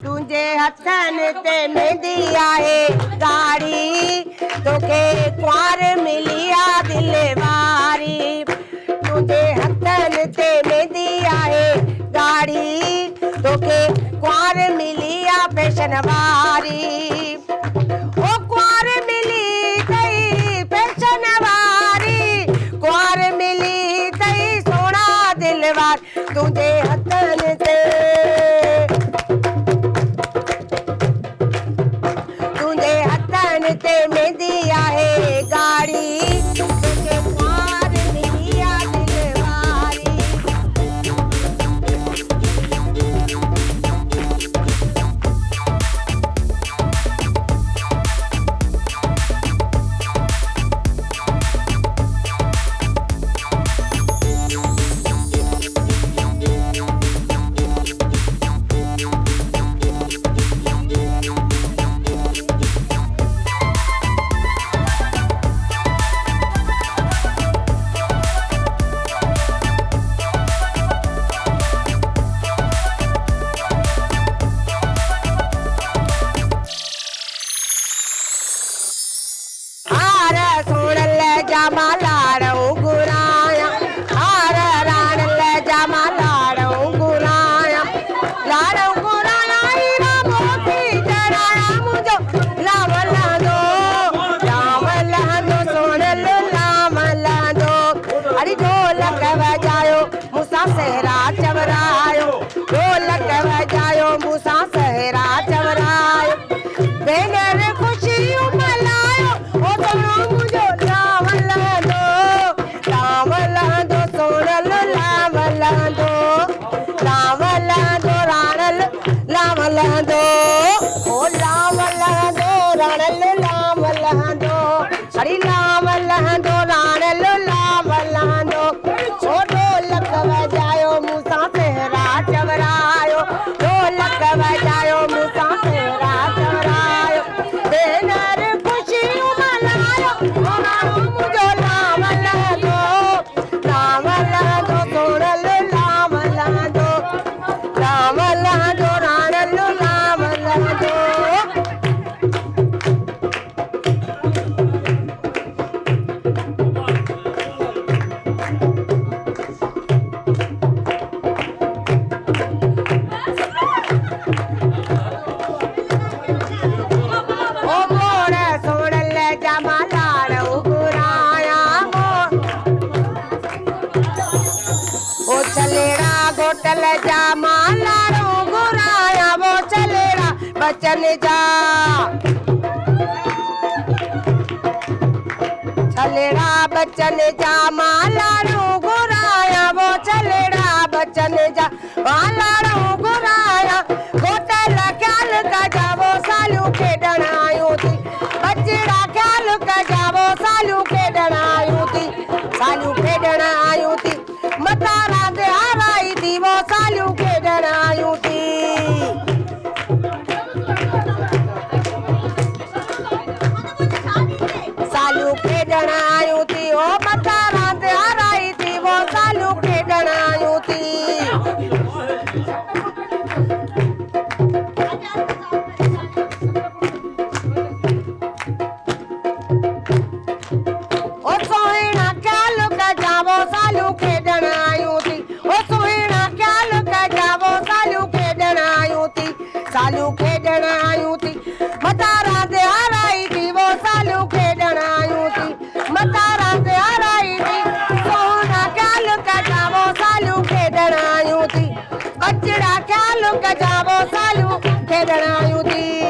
तुझे हथन ते मेहंदी आहे गाड़ी तोखे कुंवार मिलिया दिल वारी। तुझे हथन ते मेहंदी आहे गाड़ी तोखे कुंवार मिलिया फैशन वारी। ओ कुंवार मिली तई फैशन वारी, कुंवार मिली तई सोना दिलवार। तुझे हथन ते ते मेहंदी आहे गाड़ी तोखे कुंवार मिलिया दिल वारी। जामा लाड़ो गुराया हार राणल जामा लाड़ो गुराया हीरा मोती चढ़ाया मुझो लाम लादो सोनल लाम लादो। अरे ढोलक बजायो मूसा सहरा चवरायो, ढोलक बजायो मूसा सहरा चवरायो। बेनर खुशियों मनायो ओ सोनो मुझो सोनल लाम लादो राणल लाम लादो ओ लाम लादो राणल लाम लादो। अरे लाम लादो राणल लाम लादो। ओ ढोलक बजायो मूसा सहरा चवरायो, ढोलक बजायो मूसा सहरा चवरायो। बेनर खुशी मनायो मुझो लाम लादो सोनल लाम लादो राणल लाम लादो। ओ मोर सोनल जामा लाड़ो गुराया वो चलेरा गोटल जामा लाड़ो गुराया। वो चलेरा बचन जा चलेरा बचन जामा लाड़ो गुराया। वो चलेरा बचन जा लाड़ो गुराया। गोटल ख्याल का जावो सालू खेडण आयूं थी, बचड़ा ख्याल का जावो सालू खेडण आयूं थी, सालू खेडण आयूं थी। मता रात हाराई थी वो सालू खेडण आयूं थी। सालू खेडण आयूं थी ओ मता रात हाराई थी वो सालू खेडण आयूं थी। ओ सोहिणा ख्याल का जावो सालू खेडण आयूं थी, ओ सोहिणा ख्याल का जावो सालू खेडण आयूं थी, सालू खेडण आयूं थी। मता रात हाराई थी वो सालू खेडण आयूं थी, मता रात हाराई थी। सोहिणा ख्याल का जावो सालू खेडण आयूं थी, बचड़ा ख्याल का जावो सालू खेडण आयूं थी।